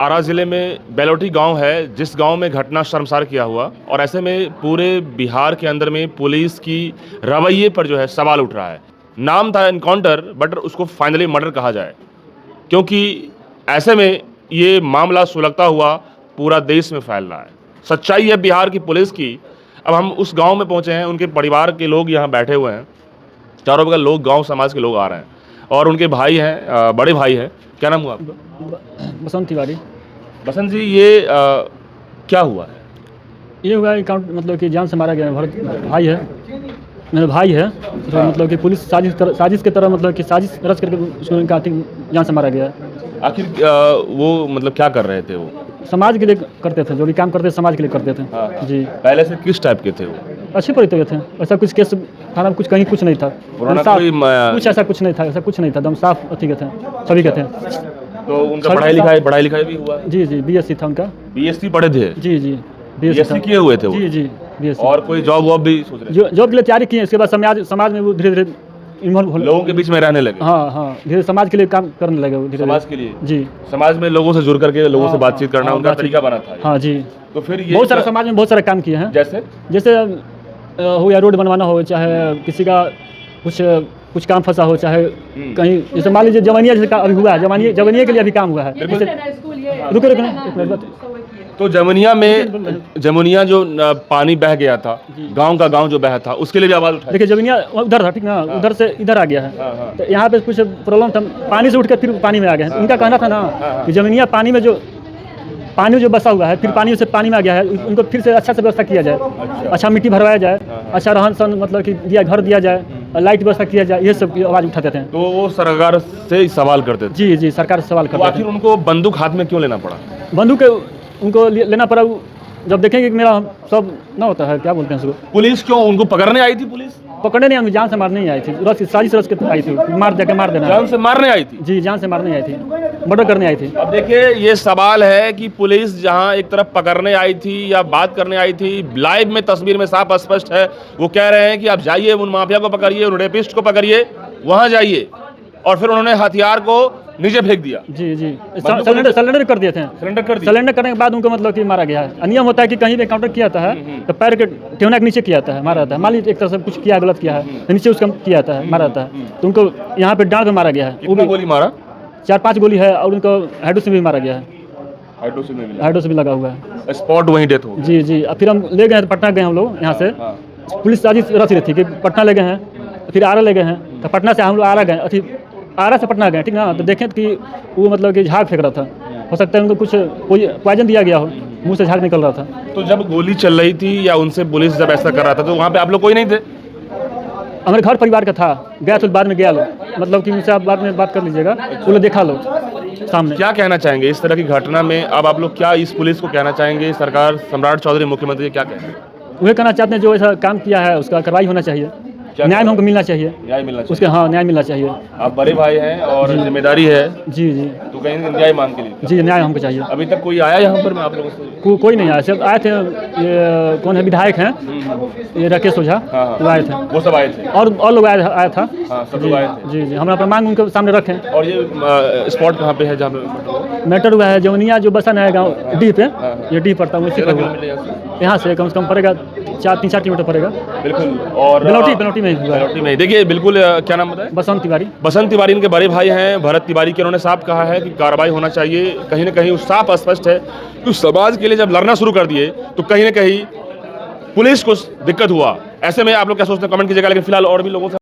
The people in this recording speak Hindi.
आरा ज़िले में बेलोटी गांव है, जिस गांव में घटना शर्मसार किया हुआ, और ऐसे में पूरे बिहार के अंदर में पुलिस की रवैये पर जो है सवाल उठ रहा है। नाम था एनकाउंटर, बट उसको फाइनली मर्डर कहा जाए, क्योंकि ऐसे में ये मामला सुलगता हुआ पूरा देश में फैल रहा है। सच्चाई है बिहार की पुलिस की। अब हम उस गाँव में पहुँचे हैं, उनके परिवार के लोग यहाँ बैठे हुए हैं, चारों बगल लोग, गाँव समाज के लोग आ रहे हैं, और उनके भाई हैं, बड़े भाई हैं। क्या नाम हुआ आपका? बसंत तिवारी। बसंत जी, ये क्या हुआ है? ये हुआ अकाउंट मतलब कि जान से मारा गया। भरत भाई है, मेरा भाई है, तो मतलब कि पुलिस साजिश की तरह मतलब कि साजिश रच करके उसको जान से मारा गया। आखिर वो मतलब क्या कर रहे थे? वो समाज के लिए करते थे, जो भी काम करते थे समाज के लिए करते थे। हाँ। जी। पहले से किस टाइप के थे वो? अच्छे परिचय थे, ऐसा कुछ केस थाना में कुछ कहीं कुछ नहीं था। पुराना साफ, कोई कुछ ऐसा कुछ नहीं था, ऐसा कुछ नहीं था, एकदम साफ अथी के थे, सभी के थे। तो उनका पढ़ाई लिखाई भी हुआ? जी जी, बीएससी था उनका। बीएससी पढ़े थे? जी जी, बीएससी किए हुए थे वो? जी जी, बीएससी। और कोई जॉब वॉब भी सोच रहे थे? जॉब के लिए तैयारी की है, इसके बाद समाज में वो धीरे धीरे इन्वॉल्व हो, लोगों के बीच में रहने लगे? हाँ, धीरे समाज के लिए काम करने लगे वो धीरे। समाज के लिए? जी। समाज में लोगों से जुड़ करके लोगों से हाँ, बातचीत करना हाँ, उनका तरीका बना था। हाँ जी। तो फिर ये बहुत सारा समाज में बहुत सारे काम किए हैं, जैसे हो या रोड बनवाना हो, चाहे किसी का कुछ काम फंसा हो, चाहे कहीं जैसे मान लीजिए जवानिया जैसे अभी हुआ है, जवानिया के लिए अभी काम हुआ है। रुको। तो जमुनिया जो पानी बह गया था, गांव का गांव जो बह था, उसके लिए भी आवाज उठाई? देखिए जमुनिया उधर था, ठीक ना, उधर से इधर आ गया है। तो यहाँ पे कुछ प्रॉब्लम था, पानी से उठ के फिर पानी में आ गया है। उनका कहना था ना कि जमुनिया पानी में जो बसा हुआ है, फिर पानी से पानी में आ गया है, उनको फिर से अच्छा से व्यवस्था किया जाए, अच्छा मिट्टी भरवाया जाए, अच्छा रहन सहन मतलब कि घर दिया जाए, लाइट व्यवस्था किया जाए, ये सब की आवाज़ उठाते थे। तो वो सरकार से सवाल करते थे? जी जी, सरकार से सवाल करते थे। आखिर उनको बंदूक हाथ में क्यों लेना पड़ा? बंदूक उनको लेना पड़ा, जब देखेंगे कि मेरा सब ना होता है, क्या बोलते हैं उसको। पुलिस क्यों उनको पकड़ने आई थी? पुलिस पकड़ने नहीं, हमें जान से मारने ही आई थी, साजिश रच के आई थी, मार देना। जान से मारने आई थी? जी, जान से मारने आई थी, मर्डर करने आई थी। अब देखिए, ये सवाल है कि पुलिस जहां एक तरफ पकड़ने आई थी या बात करने आई थी, लाइव में तस्वीर में साफ स्पष्ट है, वो कह रहे हैं कि आप जाइए, उन माफिया को पकड़िए, उन रेपिस्ट को पकड़िए, वहां जाइए, और फिर उन्होंने हथियार को नीचे फेंक दिया। जी जी, सरेंडर कर दिए थे। सरेंडर करने के बाद उनको मतलब कि मारा गया है। नियम होता है कि कहीं भी एनकाउंटर किया जाता है तो पैर के ठेवना के नीचे किया जाता है, मारा जाता है। मान लीजिए एक तरह से कुछ किया, गलत किया है, तो नीचे उसका किया जाता है, मारा जाता है। तो उनको यहाँ पे डांड पे मारा गया है। कितना गोली मारा? 4-5 गोली है, और उनको हाइड्रो से भी मारा गया है। हाइड्रो से भी लगा हुआ है। स्पॉट वहीं डेथ हो गई? जी जी। फिर हम ले गए, पटना गए हम लोग यहाँ से। पुलिस साजिश रच रही थी कि पटना ले गए हैं, फिर आरा ले गए हैं। तो पटना से हम लोग आरा गए, आरा से पटना गए, ठीक ना। तो देखें कि वो मतलब कि झाग फेंक रहा था, हो सकता है उनको कुछ पॉइजन दिया गया हो, मुंह से झाग निकल रहा था। तो जब गोली चल रही थी या उनसे पुलिस जब ऐसा कर रहा था, तो वहाँ पे आप लोग कोई नहीं थे? हमारे घर परिवार का था, गया तो बाद में गया लो, मतलब कि उनसे आप बाद में बात कर लीजिएगा, वो लोग देखा लो सामने। क्या कहना चाहेंगे इस तरह की घटना में? अब आप लोग क्या इस पुलिस को कहना चाहेंगे? सरकार, सम्राट चौधरी मुख्यमंत्री क्या कहेंगे? वही कहना चाहते हैं, जो ऐसा काम किया है उसका कार्रवाई होना चाहिए, न्याय हमको मिलना चाहिए। न्याय मिलना चाहिए उसके, हाँ, न्याय मिलना चाहिए। आप बड़े भाई हैं और जिम्मेदारी है। जी जी, तो कहीं न्याय मांग के लिए? जी, न्याय हमको चाहिए। अभी तक कोई आया यहाँ पर? मैं आप लोगों से कोई नहीं आया, सिर्फ आए थे, ये कौन है, विधायक हैं, ये राकेश ओझा, वो आए थे। वो सब आए थे? और लोग आया था। सब लोग आए थे। जी जी, हम अपना मांग उनके सामने रखें। और ये स्पॉट कहाँ पे है जहाँ पे मैटर हुआ है? जमुनिया जो बसन है गाँव डी पे, ये डी पड़ता है, उसी पर यहाँ से कम से कम पड़ेगा 3-4 किलोमीटर पड़ेगा। बिल्कुल। और बेलोटी में हुआ है। बेलोटी में, देखिए बिल्कुल। क्या नाम बताया? बसंत तिवारी। बसंत तिवारी इनके बड़े भाई हैं, भरत तिवारी के। उन्होंने साफ कहा है कि कार्रवाई होना चाहिए। कहीं ना कहीं साफ स्पष्ट है कि समाज के लिए जब लड़ना शुरू कर दिए तो कहीं ना कहीं पुलिस को दिक्कत हुआ। ऐसे में आप लोग क्या सोचते हैं, कमेंट कीजिएगा। लेकिन फिलहाल और भी लोगों से